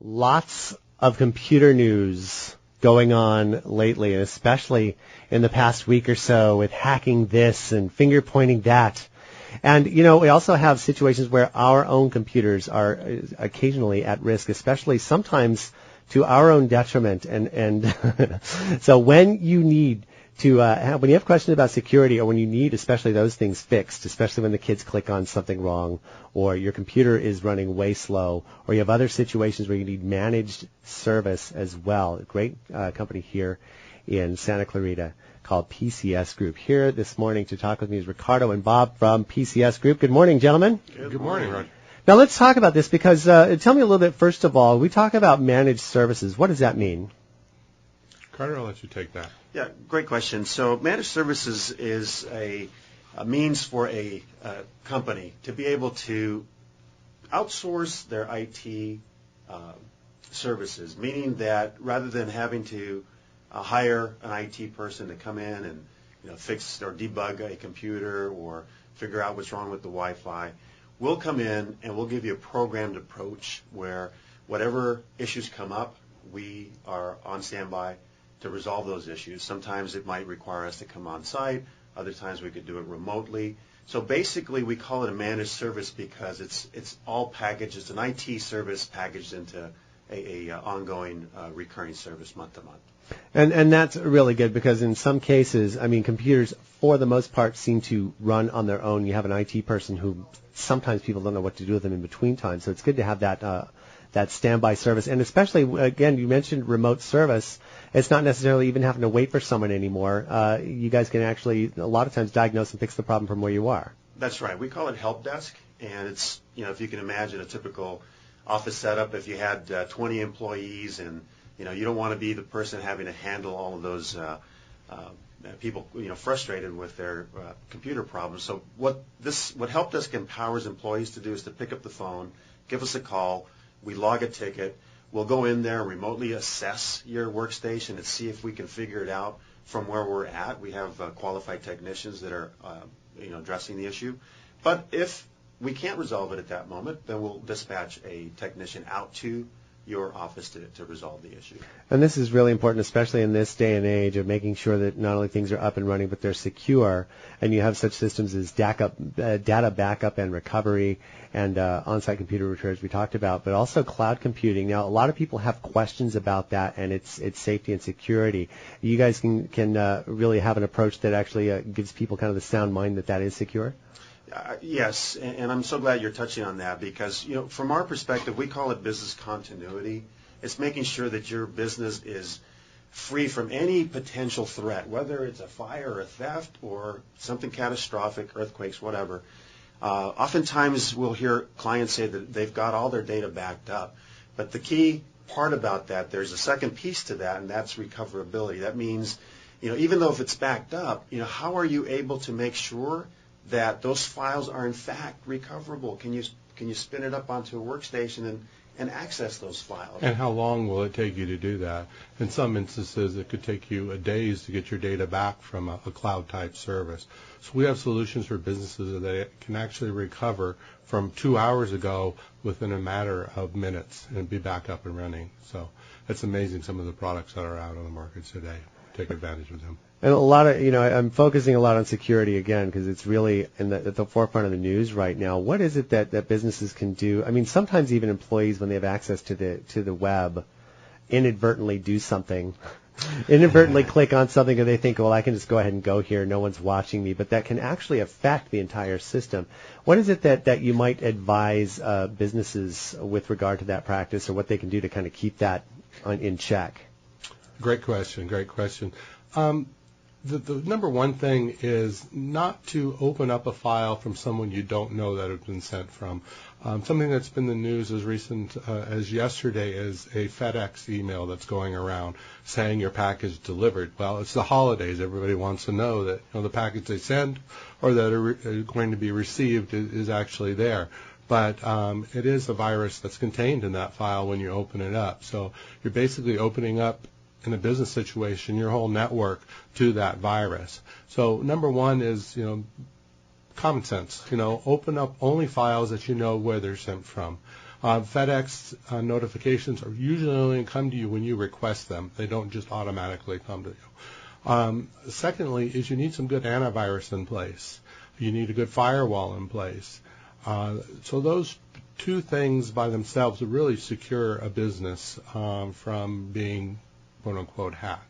Lots of computer news going on lately, and especially in the past week or so with hacking this and finger pointing that. And, you know, we also have situations where our own computers are occasionally at risk, especially sometimes to our own detriment. And so when you need to when you have questions about security, or when you need especially those things fixed, especially when the kids click on something wrong, or your computer is running way slow, or you have other situations where you need managed service as well. A great company here in Santa Clarita called PCS Group. Here this morning to talk with me is Ricardo and Bob from PCS Group. Good morning, gentlemen. Good morning, Ron. Now let's talk about this because tell me a little bit, first of all, we talk about managed services. What does that mean? Carter, I'll let you take that. Yeah, great question. So managed services is a means for a company to be able to outsource their IT services, meaning that rather than having to hire an IT person to come in and fix or debug a computer or figure out what's wrong with the Wi-Fi, we'll come in and we'll give you a programmed approach where whatever issues come up, we are on standby to resolve those issues. Sometimes it might require us to come on site. Other times we could do it remotely. So basically we call it a managed service because it's all packaged. It's an IT service packaged into a ongoing recurring service month to month. And that's really good because in some cases, I mean, computers for the most part seem to run on their own. You have an IT person who sometimes people don't know what to do with them in between times. So it's good to have that standby service. And especially, again, you mentioned remote service. It's not necessarily even having to wait for someone anymore. You guys can actually, a lot of times, diagnose and fix the problem from where you are. That's right. We call it Helpdesk. And it's, if you can imagine a typical office setup, if you had 20 employees and, you don't want to be the person having to handle all of those people, frustrated with their computer problems. So what Helpdesk empowers employees to do is to pick up the phone, give us a call, we log a ticket, we'll go in there and remotely assess your workstation and see if we can figure it out from where we're at. We have qualified technicians that are, addressing the issue. But if we can't resolve it at that moment, then we'll dispatch a technician out to your office to resolve the issue. And this is really important, especially in this day and age of making sure that not only things are up and running, but they're secure. And you have such systems as data backup and recovery and on-site computer repairs we talked about, but also cloud computing. Now, a lot of people have questions about that and its safety and security. You guys can really have an approach that actually gives people kind of the sound mind that is secure? Yes, and I'm so glad you're touching on that because, from our perspective, we call it business continuity. It's making sure that your business is free from any potential threat, whether it's a fire or a theft or something catastrophic, earthquakes, whatever. Oftentimes we'll hear clients say that they've got all their data backed up, but the key part about that, there's a second piece to that, and that's recoverability. That means, even though if it's backed up, how are you able to make sure that those files are in fact recoverable? Can you spin it up onto a workstation and access those files? And how long will it take you to do that? In some instances, it could take you days to get your data back from a cloud-type service. So we have solutions for businesses that can actually recover from 2 hours ago within a matter of minutes and be back up and running. So it's amazing some of the products that are out on the market today. Take advantage of them. And a lot of, I'm focusing a lot on security again because it's really at the forefront of the news right now. What is it that businesses can do? I mean, sometimes even employees, when they have access to the web, inadvertently do something, inadvertently click on something, and they think, well, I can just go ahead and go here. No one's watching me. But that can actually affect the entire system. What is it that you might advise businesses with regard to that practice, or what they can do to kind of keep that in check? Great question. The number one thing is not to open up a file from someone you don't know that it's been sent from. Something that's been in the news as recent as yesterday is a FedEx email that's going around saying your package delivered. Well, it's the holidays. Everybody wants to know that the package they send or that are going to be received is actually there. But it is a virus that's contained in that file when you open it up. So you're basically opening up, in a business situation, your whole network to that virus. So number one is, common sense. Open up only files that you know where they're sent from. FedEx notifications are usually only come to you when you request them. They don't just automatically come to you. Secondly, is you need some good antivirus in place. You need a good firewall in place. So those two things by themselves will really secure a business from being, quote-unquote, hacked.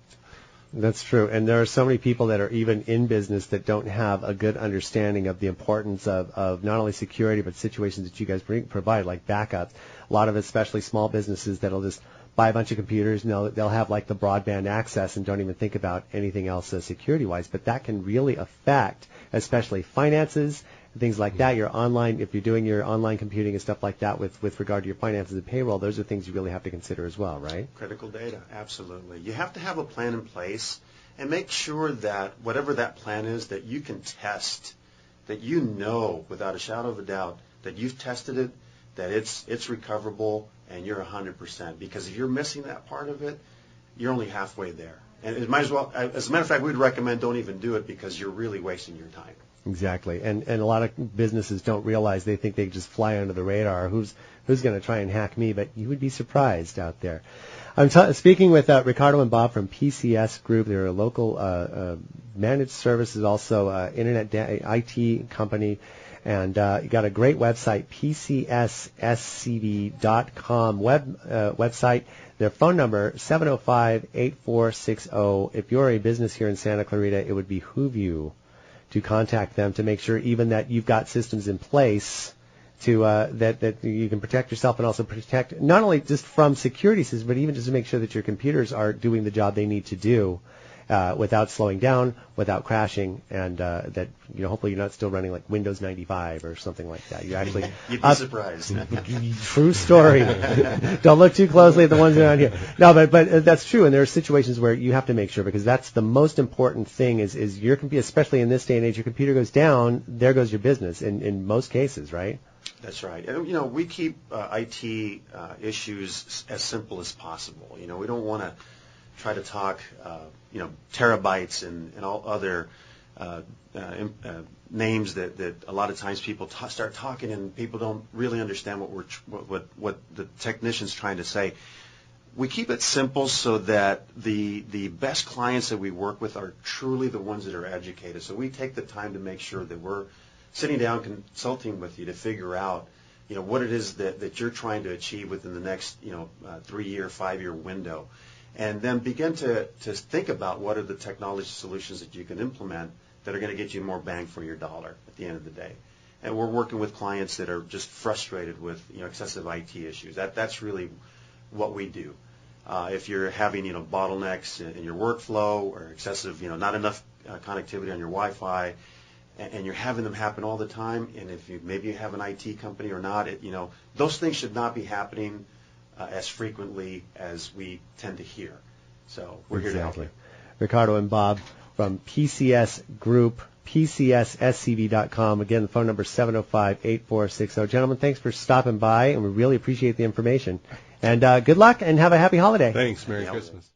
That's true. And there are so many people that are even in business that don't have a good understanding of the importance of not only security but situations that you guys provide, like backup. A lot of especially small businesses that'll just buy a bunch of computers and they'll have like the broadband access and don't even think about anything else security-wise. But that can really affect especially finances, things like that. Your online, if you're doing your online computing and stuff like that with regard to your finances and payroll, those are things you really have to consider as well, right? Critical data, absolutely. You have to have a plan in place and make sure that whatever that plan is, that you can test, that you know without a shadow of a doubt that you've tested it, that it's recoverable, and you're 100%. Because if you're missing that part of it, you're only halfway there. And it might as well, as a matter of fact, we'd recommend don't even do it because you're really wasting your time. Exactly, and a lot of businesses don't realize, they think they just fly under the radar. Who's going to try and hack me? But you would be surprised out there. I'm speaking with Ricardo and Bob from PCS Group. They're a local managed services, also internet IT company, and you got a great website, PCSSCV.com website. Their phone number 705-8460. If you're a business here in Santa Clarita, it would behoove you to contact them to make sure even that you've got systems in place to that you can protect yourself and also protect not only just from security systems, but even just to make sure that your computers are doing the job they need to do without slowing down, without crashing, and that hopefully you're not still running like Windows 95 or something like that. You actually you'd be surprised. True story. Don't look too closely at the ones around here. No, but that's true, and there are situations where you have to make sure, because that's the most important thing is your computer, especially in this day and age, your computer goes down, there goes your business in most cases, right? That's right. And, we keep IT issues as simple as possible. We don't want to try to talk, terabytes and all other names that a lot of times people start talking and people don't really understand what the technician's trying to say. We keep it simple so that the best clients that we work with are truly the ones that are educated. So we take the time to make sure that we're sitting down consulting with you to figure out what it is that you're trying to achieve within the next 3-year, 5-year window. And then begin to think about what are the technology solutions that you can implement that are going to get you more bang for your dollar at the end of the day. And we're working with clients that are just frustrated with excessive IT issues. That's really what we do. If you're having bottlenecks in your workflow or excessive not enough connectivity on your Wi-Fi, and you're having them happen all the time, and if maybe you have an IT company or not, those things should not be happening as frequently as we tend to hear. So we're here to help you. Ricardo and Bob from PCS Group, PCSSCV.com. Again, the phone number is 705-8460. Gentlemen, thanks for stopping by, and we really appreciate the information. And good luck, and have a happy holiday. Thanks. Merry Christmas.